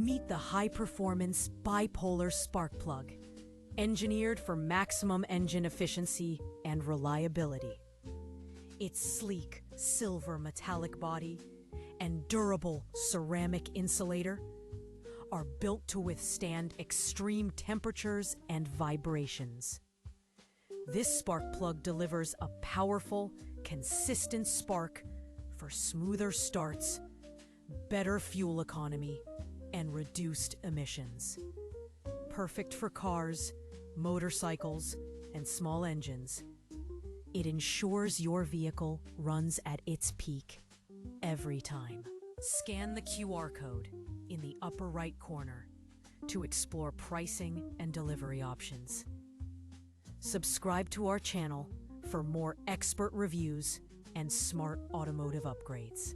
Meet the high-performance bipolar spark plug, engineered for maximum engine efficiency and reliability. Its sleek silver metallic body and durable ceramic insulator are built to withstand extreme temperatures and vibrations. This spark plug delivers a powerful, consistent spark for smoother starts, better fuel economy, and reduced emissions. Perfect for cars, motorcycles, and small engines, it ensures your vehicle runs at its peak every time. Scan the QR code in the upper right corner to explore pricing and delivery options. Subscribe to our channel for more expert reviews and smart automotive upgrades.